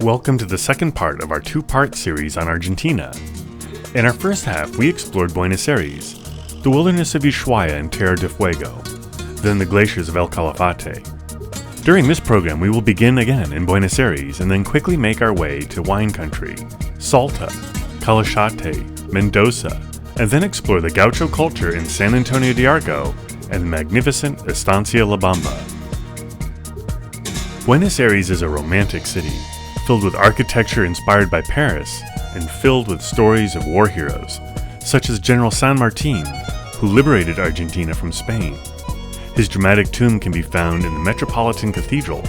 Welcome to the second part of our two-part series on Argentina. In our first half, we explored Buenos Aires, the wilderness of Ushuaia and Tierra del Fuego, then the glaciers of El Calafate. During this program, we will begin again in Buenos Aires and then quickly make our way to wine country, Salta, Calafate, Mendoza, and then explore the gaucho culture in San Antonio de Arco and the magnificent Estancia La Bamba. Buenos Aires is a romantic city, filled with architecture inspired by Paris and filled with stories of war heroes, such as General San Martin, who liberated Argentina from Spain. His dramatic tomb can be found in the Metropolitan Cathedral,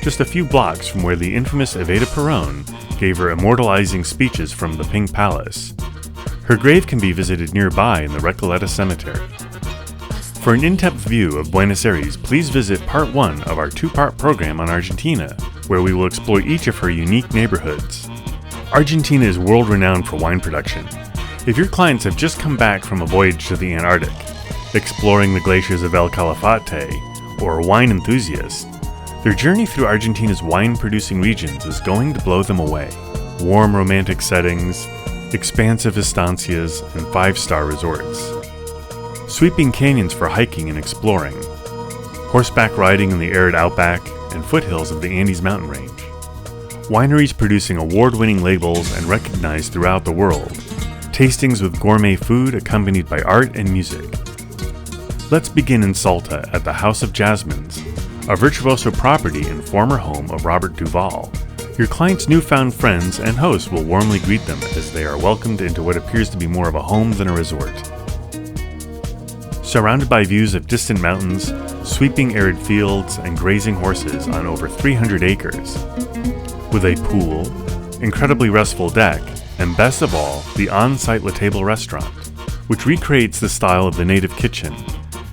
just a few blocks from where the infamous Evita Perón gave her immortalizing speeches from the Pink Palace. Her grave can be visited nearby in the Recoleta Cemetery. For an in-depth view of Buenos Aires, please visit Part 1 of our two-part program on Argentina, where we will explore each of her unique neighborhoods. Argentina is world-renowned for wine production. If your clients have just come back from a voyage to the Antarctic, exploring the glaciers of El Calafate, or a wine enthusiast, their journey through Argentina's wine-producing regions is going to blow them away. Warm romantic settings, expansive estancias, and five-star resorts. Sweeping canyons for hiking and exploring. Horseback riding in the arid outback and foothills of the Andes mountain range. Wineries producing award-winning labels and recognized throughout the world. Tastings with gourmet food accompanied by art and music. Let's begin in Salta at the House of Jasmines, a virtuoso property and former home of Robert Duvall. Your client's newfound friends and hosts will warmly greet them as they are welcomed into what appears to be more of a home than a resort. Surrounded by views of distant mountains, sweeping arid fields, and grazing horses on over 300 acres. With a pool, incredibly restful deck, and best of all, the on-site La Table restaurant, which recreates the style of the native kitchen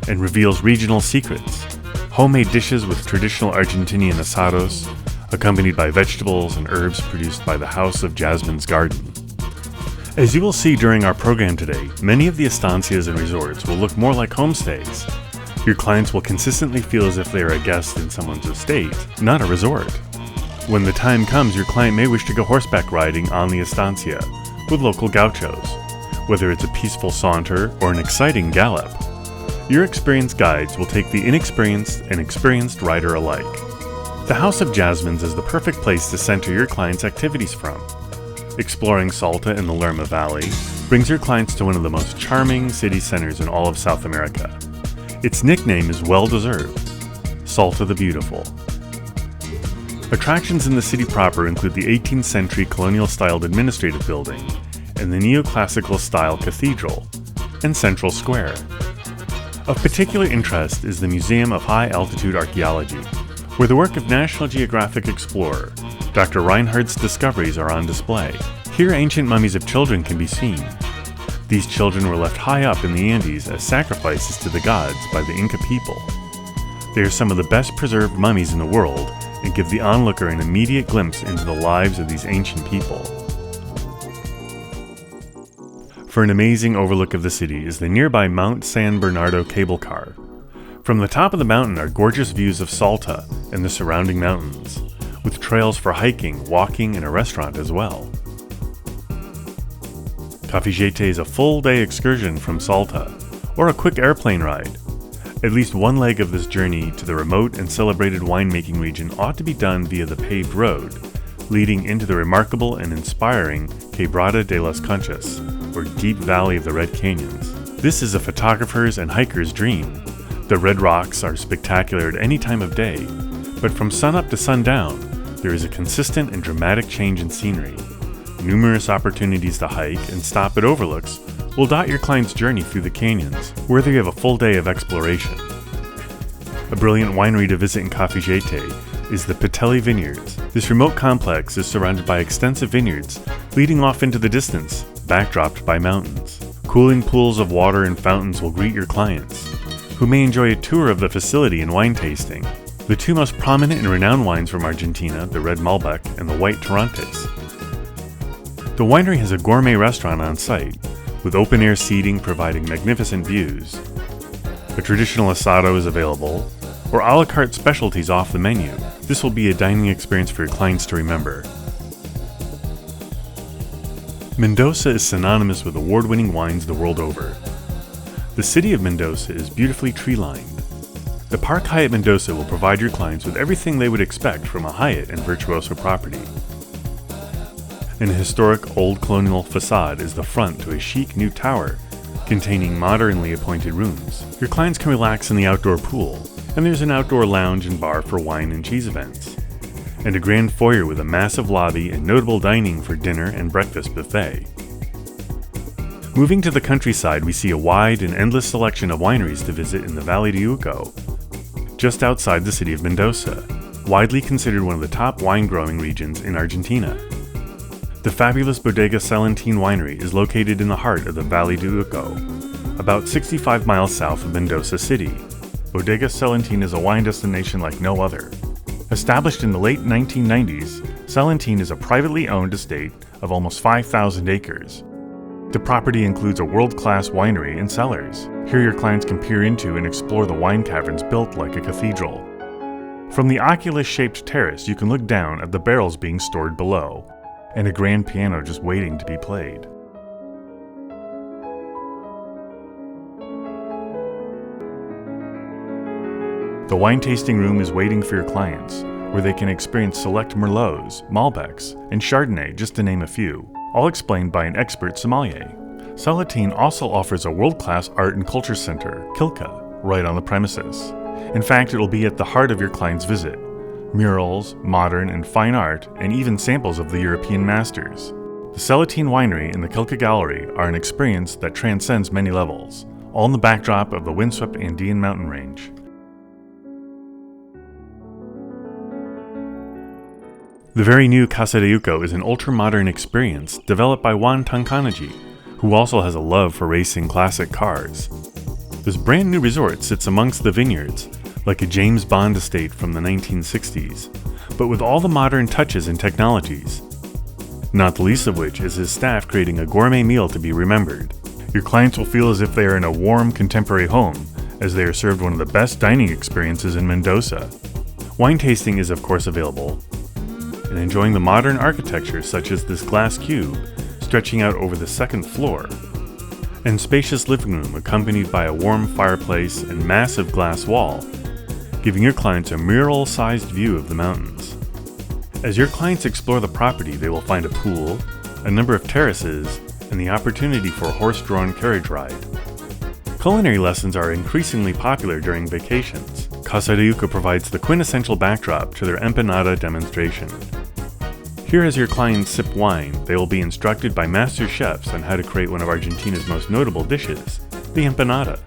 and reveals regional secrets, homemade dishes with traditional Argentinian asados, accompanied by vegetables and herbs produced by the House of Jasmine's garden. As you will see during our program today, many of the estancias and resorts will look more like homestays. Your clients will consistently feel as if they are a guest in someone's estate, not a resort. When the time comes, your client may wish to go horseback riding on the estancia with local gauchos, whether it's a peaceful saunter or an exciting gallop. Your experienced guides will take the inexperienced and experienced rider alike. The House of Jasmines is the perfect place to center your clients' activities from. Exploring Salta and the Lerma Valley brings your clients to one of the most charming city centers in all of South America. Its nickname is well-deserved, Salta the Beautiful. Attractions in the city proper include the 18th century colonial-styled administrative building and the neoclassical-style cathedral and Central Square. Of particular interest is the Museum of High-Altitude Archaeology, where the work of National Geographic explorer Dr. Reinhardt's discoveries are on display. Here ancient mummies of children can be seen. These children were left high up in the Andes as sacrifices to the gods by the Inca people. They are some of the best preserved mummies in the world and give the onlooker an immediate glimpse into the lives of these ancient people. For an amazing overlook of the city is the nearby Mount San Bernardo cable car. From the top of the mountain are gorgeous views of Salta and the surrounding mountains, with trails for hiking, walking, and a restaurant as well. Cafejete is a full-day excursion from Salta, or a quick airplane ride. At least one leg of this journey to the remote and celebrated winemaking region ought to be done via the paved road, leading into the remarkable and inspiring Quebrada de las Conchas, or deep valley of the Red Canyons. This is a photographer's and hiker's dream. The red rocks are spectacular at any time of day, but from sunup to sundown, there is a consistent and dramatic change in scenery. Numerous opportunities to hike and stop at overlooks will dot your client's journey through the canyons, where they have a full day of exploration. A brilliant winery to visit in Cafejete is the Patella Vineyards. This remote complex is surrounded by extensive vineyards, leading off into the distance, backdropped by mountains. Cooling pools of water and fountains will greet your clients, who may enjoy a tour of the facility and wine tasting. The two most prominent and renowned wines from Argentina, the Red Malbec and the White Torrontés. The winery has a gourmet restaurant on site, with open-air seating providing magnificent views. A traditional asado is available, or a la carte specialties off the menu, This will be a dining experience for your clients to remember. Mendoza is synonymous with award-winning wines the world over. The city of Mendoza is beautifully tree-lined. The Park Hyatt Mendoza will provide your clients with everything they would expect from a Hyatt and Virtuoso property. An historic old colonial facade is the front to a chic new tower containing modernly appointed rooms. Your clients can relax in the outdoor pool, and there's an outdoor lounge and bar for wine and cheese events, and a grand foyer with a massive lobby and notable dining for dinner and breakfast buffet. Moving to the countryside, we see a wide and endless selection of wineries to visit in the Valle de Uco, just outside the city of Mendoza, widely considered one of the top wine-growing regions in Argentina. The fabulous Bodega Salentine Winery is located in the heart of the Valle de Uco, about 65 miles south of Mendoza City. Bodega Salentine is a wine destination like no other. Established in the late 1990s, Salentine is a privately owned estate of almost 5,000 acres. The property includes a world-class winery and cellars. Here your clients can peer into and explore the wine caverns built like a cathedral. From the oculus-shaped terrace, you can look down at the barrels being stored below, and a grand piano just waiting to be played. The wine tasting room is waiting for your clients, where they can experience select Merlots, Malbecs, and Chardonnay, just to name a few, all explained by an expert sommelier. Salentine also offers a world-class art and culture center, Kilka, right on the premises. In fact, it'll be at the heart of your client's visit. Murals, modern and fine art, and even samples of the European masters. The Salentine Winery and the Kilka Gallery are an experience that transcends many levels, all in the backdrop of the windswept Andean mountain range. The very new Casa De Hugo is an ultra-modern experience developed by Juan Tankanaji, who also has a love for racing classic cars. This brand new resort sits amongst the vineyards, like a James Bond estate from the 1960s, but with all the modern touches and technologies. Not the least of which is his staff creating a gourmet meal to be remembered. Your clients will feel as if they are in a warm, contemporary home, as they are served one of the best dining experiences in Mendoza. Wine tasting is of course available, and enjoying the modern architecture such as this glass cube stretching out over the second floor, and spacious living room accompanied by a warm fireplace and massive glass wall, giving your clients a mural-sized view of the mountains. As your clients explore the property, they will find a pool, a number of terraces, and the opportunity for a horse-drawn carriage ride. Culinary lessons are increasingly popular during vacations. Casa De Hugo provides the quintessential backdrop to their empanada demonstration. Here, as your clients sip wine, they will be instructed by master chefs on how to create one of Argentina's most notable dishes, the empanada.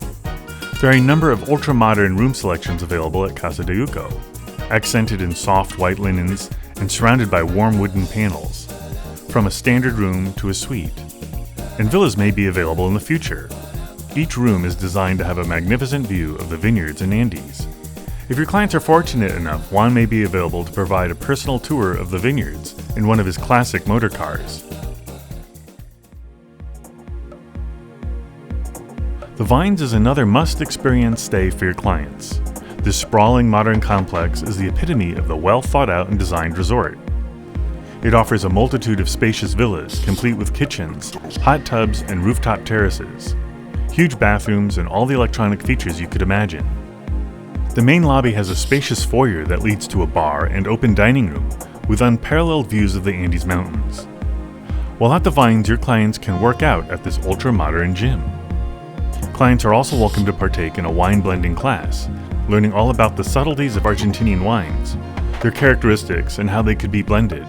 There are a number of ultra-modern room selections available at Casa De Hugo, accented in soft white linens and surrounded by warm wooden panels, from a standard room to a suite. And villas may be available in the future. Each room is designed to have a magnificent view of the vineyards and Andes. If your clients are fortunate enough, Juan may be available to provide a personal tour of the vineyards in one of his classic motor cars. The Vines is another must-experience stay for your clients. This sprawling modern complex is the epitome of the well-thought-out and designed resort. It offers a multitude of spacious villas, complete with kitchens, hot tubs, and rooftop terraces, huge bathrooms, and all the electronic features you could imagine. The main lobby has a spacious foyer that leads to a bar and open dining room with unparalleled views of the Andes Mountains. While at the Vines, your clients can work out at this ultra-modern gym. Clients are also welcome to partake in a wine blending class, learning all about the subtleties of Argentinian wines, their characteristics, and how they could be blended.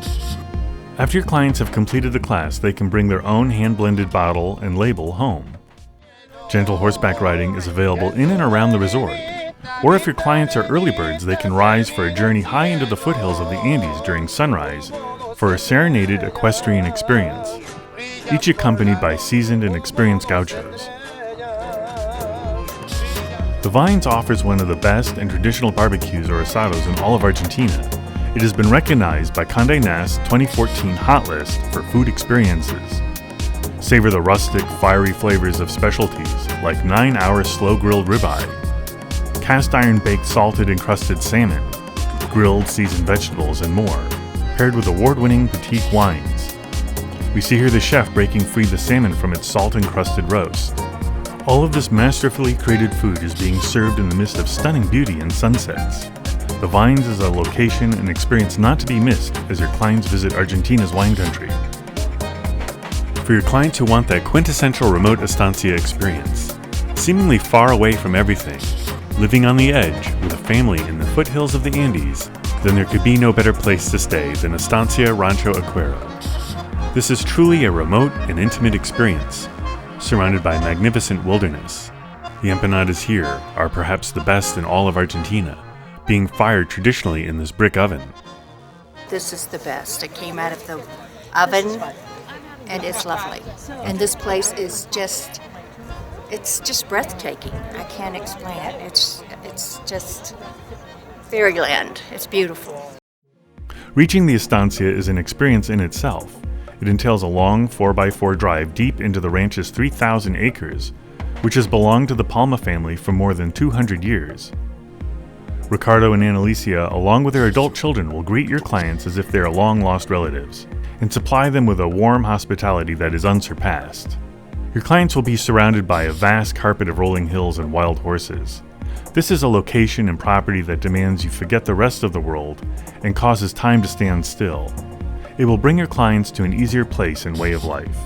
After your clients have completed the class, they can bring their own hand-blended bottle and label home. Gentle horseback riding is available in and around the resort, or if your clients are early birds, they can rise for a journey high into the foothills of the Andes during sunrise for a serenaded equestrian experience, each accompanied by seasoned and experienced gauchos. The Vines offers one of the best and traditional barbecues or asados in all of Argentina. It has been recognized by Condé Nast 2014 Hot List for food experiences. Savor the rustic, fiery flavors of specialties like 9-hour slow-grilled ribeye, cast-iron baked salted and crusted salmon, grilled seasoned vegetables, and more, paired with award-winning boutique wines. We see here the chef breaking free the salmon from its salt-encrusted roast. All of this masterfully created food is being served in the midst of stunning beauty and sunsets. The Vines is a location and experience not to be missed as your clients visit Argentina's wine country. For your clients who want that quintessential remote estancia experience, seemingly far away from everything, living on the edge with a family in the foothills of the Andes, then there could be no better place to stay than Estancia Rancho Acuero. This is truly a remote and intimate experience, surrounded by magnificent wilderness. The empanadas here are perhaps the best in all of Argentina, being fired traditionally in this brick oven. This is the best. It came out of the oven, and it's lovely. And this place is it's just breathtaking. I can't explain it. It's just fairyland. It's beautiful. Reaching the estancia is an experience in itself. It entails a long 4x4 drive deep into the ranch's 3,000 acres, which has belonged to the Palma family for more than 200 years. Ricardo and Annalicia, along with their adult children, will greet your clients as if they are long-lost relatives, and supply them with a warm hospitality that is unsurpassed. Your clients will be surrounded by a vast carpet of rolling hills and wild horses. This is a location and property that demands you forget the rest of the world and causes time to stand still. It will bring your clients to an easier place and way of life.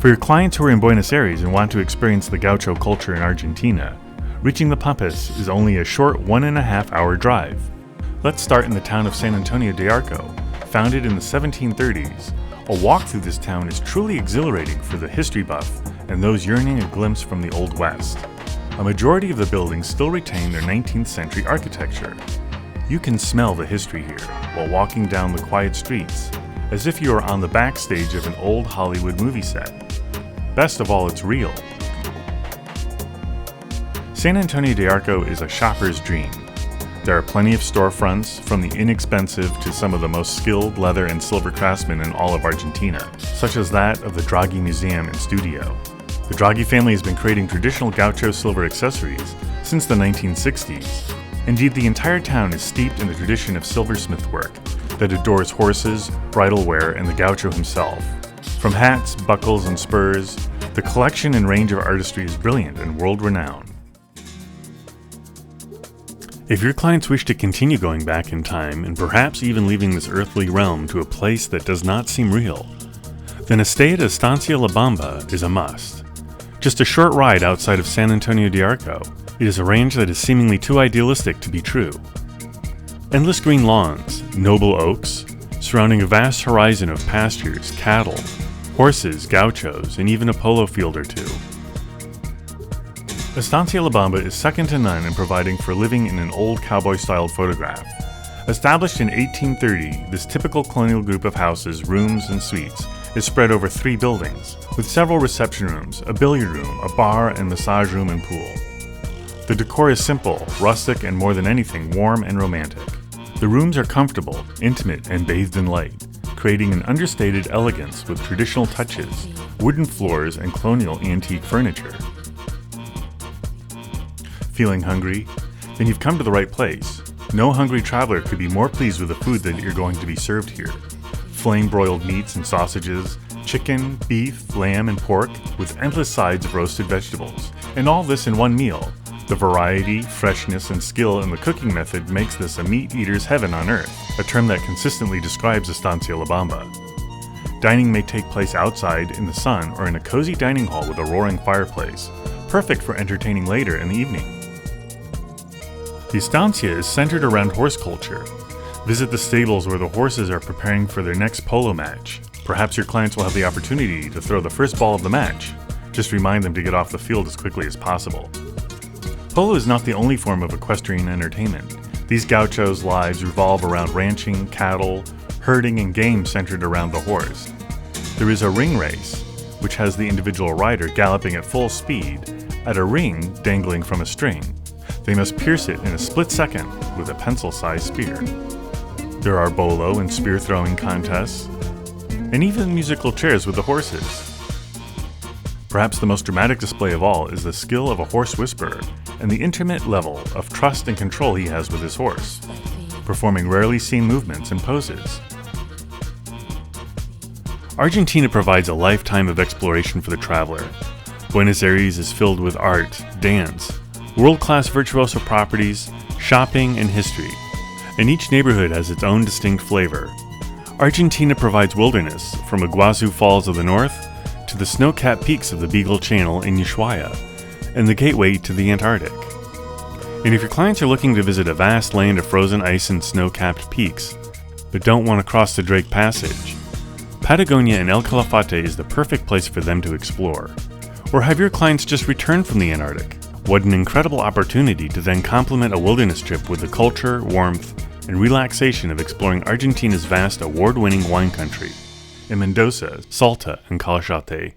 For your clients who are in Buenos Aires and want to experience the gaucho culture in Argentina, reaching the Pampas is only a short 1.5-hour drive. Let's start in the town of San Antonio de Arco. Founded in the 1730s, a walk through this town is truly exhilarating for the history buff and those yearning a glimpse from the Old West. A majority of the buildings still retain their 19th century architecture. You can smell the history here while walking down the quiet streets, as if you are on the backstage of an old Hollywood movie set. Best of all, it's real. San Antonio de Arco is a shopper's dream. There are plenty of storefronts, from the inexpensive to some of the most skilled leather and silver craftsmen in all of Argentina, such as that of the Draghi Museum and Studio. The Draghi family has been creating traditional gaucho silver accessories since the 1960s. Indeed, the entire town is steeped in the tradition of silversmith work that adores horses, bridal wear, and the gaucho himself. From hats, buckles, and spurs, the collection and range of artistry is brilliant and world-renowned. If your clients wish to continue going back in time and perhaps even leaving this earthly realm to a place that does not seem real, then a stay at Estancia La Bamba is a must. Just a short ride outside of San Antonio de Arco, it is a range that is seemingly too idealistic to be true. Endless green lawns, noble oaks, surrounding a vast horizon of pastures, cattle, horses, gauchos, and even a polo field or two. Estancia La Bamba is second to none in providing for living in an old cowboy-styled photograph. Established in 1830, this typical colonial group of houses, rooms, and suites is spread over 3 buildings, with several reception rooms, a billiard room, a bar, and massage room and pool. The decor is simple, rustic, and more than anything, warm and romantic. The rooms are comfortable, intimate, and bathed in light, creating an understated elegance with traditional touches, wooden floors, and colonial antique furniture. Feeling hungry? Then you've come to the right place. No hungry traveler could be more pleased with the food that you're going to be served here. Flame-broiled meats and sausages, chicken, beef, lamb, and pork, with endless sides of roasted vegetables. And all this in one meal. The variety, freshness, and skill in the cooking method makes this a meat eater's heaven on earth, a term that consistently describes Estancia La Bamba. Dining may take place outside in the sun or in a cozy dining hall with a roaring fireplace, perfect for entertaining later in the evening. The estancia is centered around horse culture. Visit the stables where the horses are preparing for their next polo match. Perhaps your clients will have the opportunity to throw the first ball of the match. Just remind them to get off the field as quickly as possible. Polo is not the only form of equestrian entertainment. These gauchos' lives revolve around ranching, cattle, herding, and game centered around the horse. There is a ring race, which has the individual rider galloping at full speed at a ring dangling from a string. They must pierce it in a split second with a pencil-sized spear. There are bolo and spear-throwing contests, and even musical chairs with the horses. Perhaps the most dramatic display of all is the skill of a horse whisperer, and the intimate level of trust and control he has with his horse, performing rarely seen movements and poses. Argentina provides a lifetime of exploration for the traveler. Buenos Aires is filled with art, dance, world-class virtuoso properties, shopping, and history, and each neighborhood has its own distinct flavor. Argentina provides wilderness, from Iguazu Falls of the north to the snow-capped peaks of the Beagle Channel in Ushuaia, and the gateway to the Antarctic. And if your clients are looking to visit a vast land of frozen ice and snow-capped peaks, but don't want to cross the Drake Passage, Patagonia and El Calafate is the perfect place for them to explore. Or have your clients just returned from the Antarctic? What an incredible opportunity to then complement a wilderness trip with the culture, warmth, and relaxation of exploring Argentina's vast award-winning wine country. In Mendoza, Salta, and Calafate,